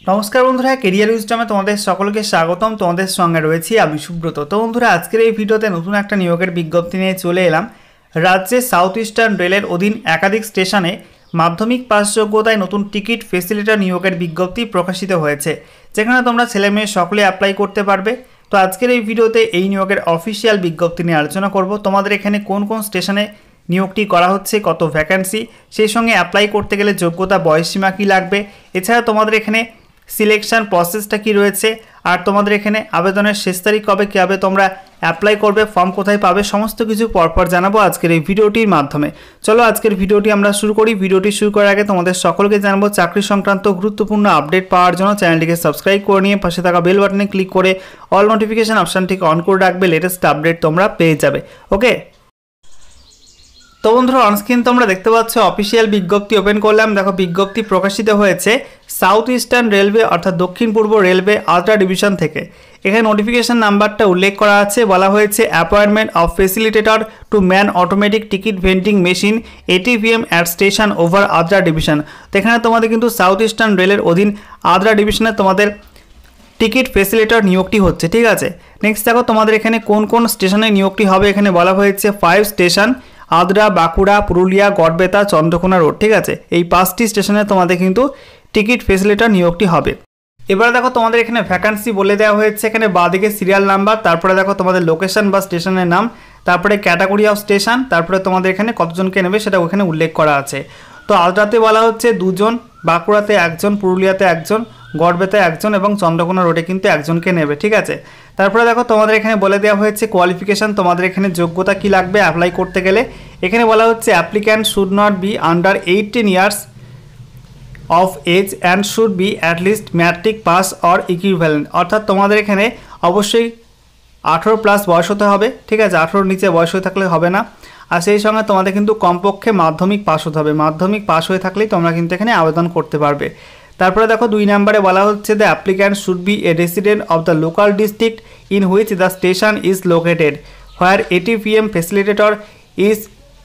নমস্কার বন্ধুরা, কেরিয়ার উইজডমে তোমাদের সকলকে স্বাগতম। তোমাদের সঙ্গে রয়েছি আমি সুব্রত। তো বন্ধুরা, আজকের এই ভিডিওতে নতুন একটা নিয়োগের বিজ্ঞপ্তি নিয়ে চলে এলাম। রাজ্যে সাউথ ইস্টার্ন রেলের অধীন একাধিক স্টেশনে মাধ্যমিক পাস যোগ্যতায় নতুন টিকিট ফেসিলিটার নিয়োগের বিজ্ঞপ্তি প্রকাশিত হয়েছে, যেখানে তোমরা ছেলে মেয়ে সকলে অ্যাপ্লাই করতে পারবে। তো আজকের এই ভিডিওতে এই নিয়োগের অফিসিয়াল বিজ্ঞপ্তি নিয়ে আলোচনা করব। তোমাদের এখানে কোন কোন স্টেশনে নিয়োগটি করা হচ্ছে, কত ভ্যাকেন্সি, সেই সঙ্গে অ্যাপ্লাই করতে গেলে যোগ্যতা বয়সসীমা কী লাগবে, এছাড়া তোমাদের এখানে সিলেকশন প্রসেসটা কি রয়েছে, আর তোমাদের এখানে আবেদনের শেষ তারিখ কবে, কীভাবে তোমরা অ্যাপ্লাই করবে, ফর্ম কোথায় পাবে, সমস্ত কিছু পরপর জানাবো আজকের এই ভিডিওটির মাধ্যমে। চলো আজকের ভিডিওটি আমরা শুরু করি। ভিডিওটি শুরু করার আগে তোমাদের সকলকে জানাবো চাকরি সংক্রান্ত গুরুত্বপূর্ণ আপডেট পাওয়ার জন্য চ্যানেলটিকে সাবস্ক্রাইব করে নিয়ে পাশে থাকা বেল বাটনে ক্লিক করে অল নোটিফিকেশন অপশানটিকে অন করে রাখবে। লেটেস্ট আপডেট তোমরা পেয়ে যাবে। ওকে, তো বন্ধুরা, অনস্ক্রিন তোমরা দেখতে পাচ্ছ অফিসিয়াল বিজ্ঞপ্তি ওপেন করলাম। দেখো, বিজ্ঞপ্তি প্রকাশিত হয়েছে সাউথ ইস্টার্ন রেলওয়ে অর্থাৎ দক্ষিণ পূর্ব রেলওয়ে আদ্রা ডিভিশন থেকে। এখানে নোটিফিকেশন নাম্বারটা উল্লেখ করা আছে। বলা হয়েছে appointment of facilitator to man automatic ticket vending machine ATVM at station over Adra division. তো এখানে তোমাদের কিন্তু সাউথ ইস্টার্ন রেলের অধীন আদ্রা ডিভিশনে তোমাদের টিকিট ফেসিলিটেটর নিয়োগটি হচ্ছে। ঠিক আছে, নেক্সট দেখো তোমাদের এখানে কোন কোন স্টেশনে নিয়োগটি হবে। এখানে বলা হয়েছে 5 স্টেশন, আদ্রা, বাঁকুড়া, পুরুলিয়া, গড়বেতা, চন্দ্রকোনা রোড। ঠিক আছে, এই 5টি স্টেশনে তোমাদের কিন্তু টিকিট ফেসিলিটেটর নিয়োগটি হবে। এবারে দেখো তোমাদের এখানে ভ্যাকান্সি বলে দেওয়া হয়েছে। এখানে বাঁদিকে সিরিয়াল নাম্বার, তারপরে দেখো তোমাদের লোকেশন বা স্টেশনের নাম, তারপরে ক্যাটাগরি অফ স্টেশন, তারপরে তোমাদের এখানে কতজনকে নেবে সেটা ওখানে উল্লেখ করা আছে। তো আদ্রাতে বলা হচ্ছে 2 জন, বাঁকুড়াতে 1 জন, পুরুলিয়াতে 1 জন, গড়বেতায় 1 জন এবং চন্দ্রকোনা রোডে কিন্তু 1 জনকে নেবে। ঠিক আছে, তারপরে দেখো তোমাদের এখানে বলে দেওয়া হয়েছে কোয়ালিফিকেশান, তোমাদের এখানে যোগ্যতা কি লাগবে অ্যাপ্লাই করতে গেলে। এখানে বলা হচ্ছে applicant should not be under 18 years of age and should be at least matric pass or equivalent. অর্থাৎ তোমাদের এখানে অবশ্যই 18+ বয়স হতে হবে। ঠিক আছে, 18-র নিচে বয়স হয়ে থাকলে হবে না। আর সেই সঙ্গে তোমাদের কিন্তু কমপক্ষে মাধ্যমিক পাস হতে হবে। মাধ্যমিক পাস হয়ে থাকলেই তোমরা কিন্তু এখানে আবেদন করতে পারবে। তারপরে দেখো 2 নম্বরে বলা হচ্ছে the applicant should be a resident of the local district in which the station is located where ATVM facilitator is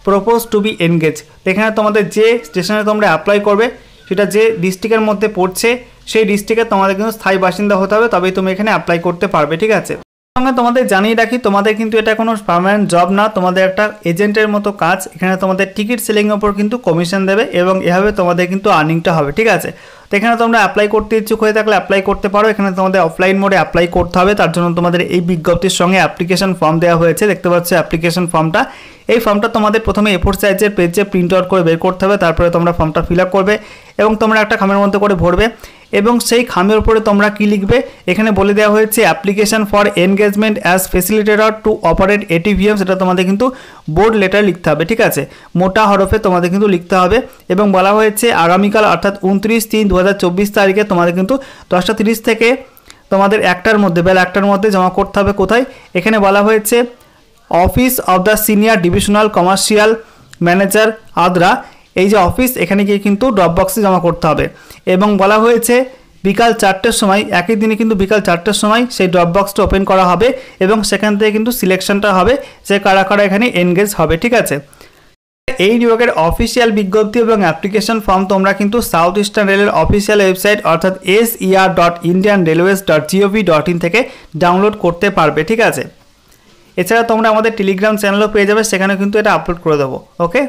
propose to be engage. এখানে তোমাদের যে স্টেশনে তোমরা অ্যাপ্লাই করবে সেটা যে ডিস্ট্রিক্টের মধ্যে পড়ছে সেই ডিস্ট্রিক্টে তোমাদের কিন্তু স্থায়ী বাসিন্দা হতে হবে, তবেই তুমি এখানে অ্যাপ্লাই করতে পারবে। ঠিক আছে, সঙ্গে তোমাদের জানিয়ে রাখি তোমাদের কিন্তু এটা কোনো পার্মানেন্ট জব না, তোমাদের একটা এজেন্টের মতো কাজ। এখানে তোমাদের টিকিট সেলিংয়ের ওপর কিন্তু কমিশন দেবে এবং এভাবে তোমাদের কিন্তু আর্নিংটা হবে। ঠিক আছে, তো এখানে তোমরা অ্যাপ্লাই করতে ইচ্ছুক হয়ে থাকলে অ্যাপ্লাই করতে পারো। এখানে তোমাদের অফলাইন মোডে অ্যাপ্লাই করতে হবে, তার জন্য তোমাদের এই বিজ্ঞপ্তির সঙ্গে অ্যাপ্লিকেশন ফর্ম দেওয়া হয়েছে। দেখতে পাচ্ছ অ্যাপ্লিকেশন ফর্মটা। এই ফর্মটা তোমাদের প্রথমে A4 সাইজের পেজে প্রিন্ট আউট করে বের করতে হবে, তারপরে তোমরা ফর্মটা ফিল আপ করবে এবং তোমরা একটা খামের মধ্যে করে ভরবে এবং সেই খামের উপরে তোমরা কি লিখবে এখানে বলে দেওয়া হয়েছে application for engagement as facilitator two operate ATVM। সেটা তোমাদের কিন্তু বোর্ড লেটার লিখতে হবে। ঠিক আছে, মোটা হরফে তোমাদের কিন্তু লিখতে হবে এবং বলা হয়েছে আগামীকাল অর্থাৎ 29/3/2024 তারিখে তোমাদের কিন্তু 10:30 থেকে তোমাদের 1টার মধ্যে, বেলা 1টার মধ্যে জমা করতে হবে। কোথায়? এখানে বলা হয়েছে office of the senior divisional commercial manager Adra. এই যে অফিস, এখানে গিয়ে কিন্তু ড্রপ বক্সে জমা করতে হবে এবং বলা হয়েছে বিকাল 4টের সময়, একই দিনে কিন্তু বিকাল 4টের সময় সেই ড্রপ বক্সটা ওপেন করা হবে এবং সেখান থেকে কিন্তু সিলেকশনটা হবে যে কারা কারা এখানে এনগেজ হবে। ঠিক আছে, এই নিয়োগের অফিসিয়াল বিজ্ঞপ্তি এবং অ্যাপ্লিকেশন ফর্ম তোমরা কিন্তু সাউথ ইস্টার্ন রেলের অফিসিয়াল ওয়েবসাইট অর্থাৎ ser.indianrailways.gov.in থেকে ডাউনলোড করতে পারবে। ঠিক আছে, এছাড়া তোমরা আমাদের টেলিগ্রাম চ্যানেলও পেয়ে যাবে, সেখানে কিন্তু এটা আপলোড করে দেবো। ওকে।